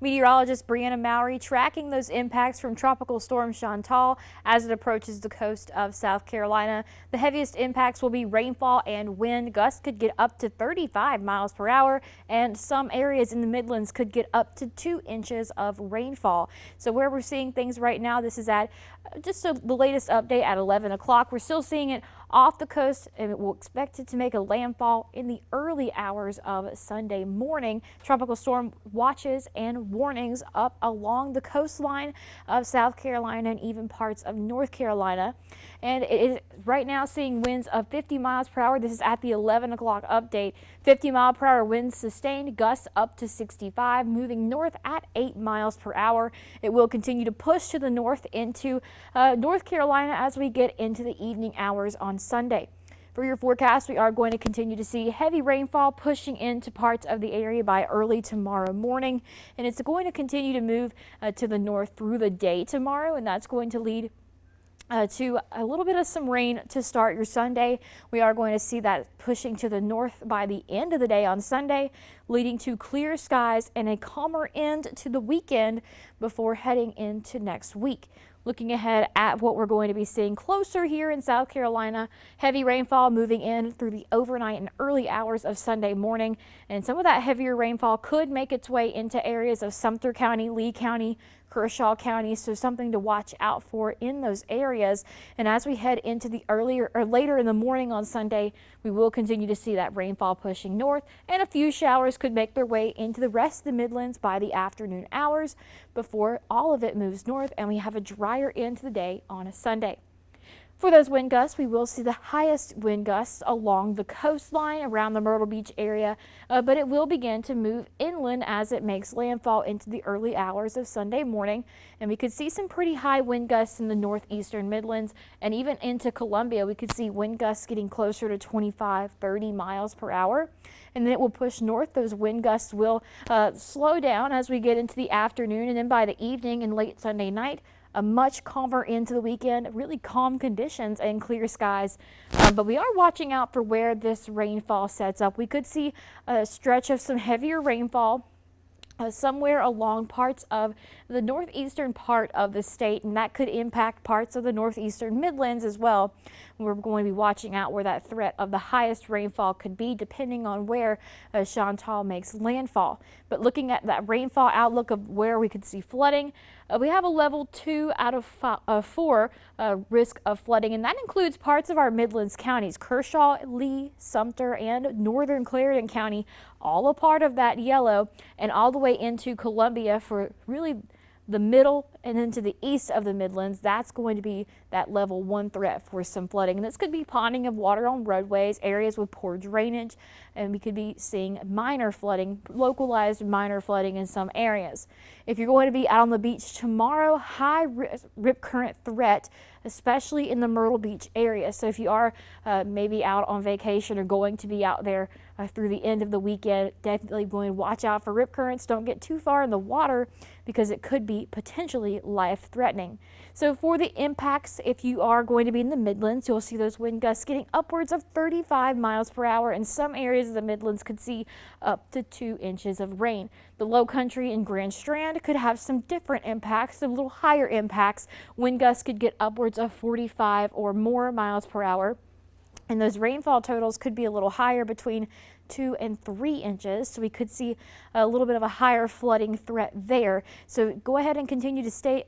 Meteorologist Brianna Mowry tracking those impacts from Tropical Storm Chantal as it approaches the coast of South Carolina. The heaviest impacts will be rainfall and wind. Gusts could get up to 35 miles per hour, and some areas in the Midlands could get up to 2 inches of rainfall. So where we're seeing things right now, this is at just the latest update at 11 o'clock. We're still seeing it off the coast, and we'll expect it to make a landfall in the early hours of Sunday morning. Tropical storm watches and warnings up along the coastline of South Carolina and even parts of North Carolina. And it is right now seeing winds of 50 miles per hour. This is at the 11 o'clock update. 50-mile-per-hour winds sustained, gusts up to 65, moving north at 8 miles per hour. It will continue to push to the north into North Carolina as we get into the evening hours on Sunday. For your forecast, we are going to continue to see heavy rainfall pushing into parts of the area by early tomorrow morning, and it's going to continue to move to the north through the day tomorrow, and that's going to lead to a little bit of some rain to start your Sunday. We are going to see that pushing to the north by the end of the day on Sunday, leading to clear skies and a calmer end to the weekend before heading into next week. Looking ahead at what we're going to be seeing closer here in South Carolina, heavy rainfall moving in through the overnight and early hours of Sunday morning. And some of that heavier rainfall could make its way into areas of Sumter County, Lee County, Kershaw County, so something to watch out for in those areas. And as we head into the earlier or later in the morning on Sunday, we will continue to see that rainfall pushing north, and a few showers could make their way into the rest of the Midlands by the afternoon hours before all of it moves north and we have a drier end to the day on a Sunday. For those wind gusts, we will see the highest wind gusts along the coastline around the Myrtle Beach area, but it will begin to move inland as it makes landfall into the early hours of Sunday morning. And we could see some pretty high wind gusts in the northeastern Midlands and even into Columbia. We could see wind gusts getting closer to 25-30 miles per hour. And then it will push north. Those wind gusts will slow down as we get into the afternoon, and then by the evening and late Sunday night, a much calmer into the weekend, really calm conditions and clear skies. But we are watching out for where this rainfall sets up. We could see a stretch of some heavier rainfall somewhere along parts of the northeastern part of the state, and that could impact parts of the northeastern Midlands as well. We're going to be watching out where that threat of the highest rainfall could be depending on where Chantal makes landfall. But looking at that rainfall outlook of where we could see flooding, we have a level 2 out of 4 risk of flooding, and that includes parts of our Midlands counties, Kershaw, Lee, Sumter, and northern Clarendon County, all a part of that yellow, and all the way into Columbia for really the middle and into the east of the Midlands. That's going to be that level 1 threat for some flooding. And this could be ponding of water on roadways, areas with poor drainage, and we could be seeing minor flooding, localized minor flooding in some areas. If you're going to be out on the beach tomorrow, high rip current threat, especially in the Myrtle Beach area. So if you are maybe out on vacation or going to be out there through the end of the weekend, definitely going to watch out for rip currents. Don't get too far in the water because it could be potentially life-threatening. So for the impacts, if you are going to be in the Midlands, you'll see those wind gusts getting upwards of 35 miles per hour, and some areas of the Midlands could see up to 2 inches of rain. The low country in Grand Strand could have some different impacts, some little higher impacts. Wind gusts could get upwards of 45 or more miles per hour. And those rainfall totals could be a little higher, between 2 and 3 inches. So we could see a little bit of a higher flooding threat there. So go ahead and continue to stay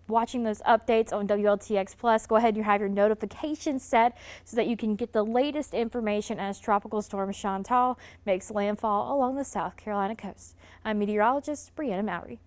watching those updates on WLTX Plus. Go ahead and have your notifications set so that you can get the latest information as Tropical Storm Chantal makes landfall along the South Carolina coast. I'm meteorologist Brianna Mowry.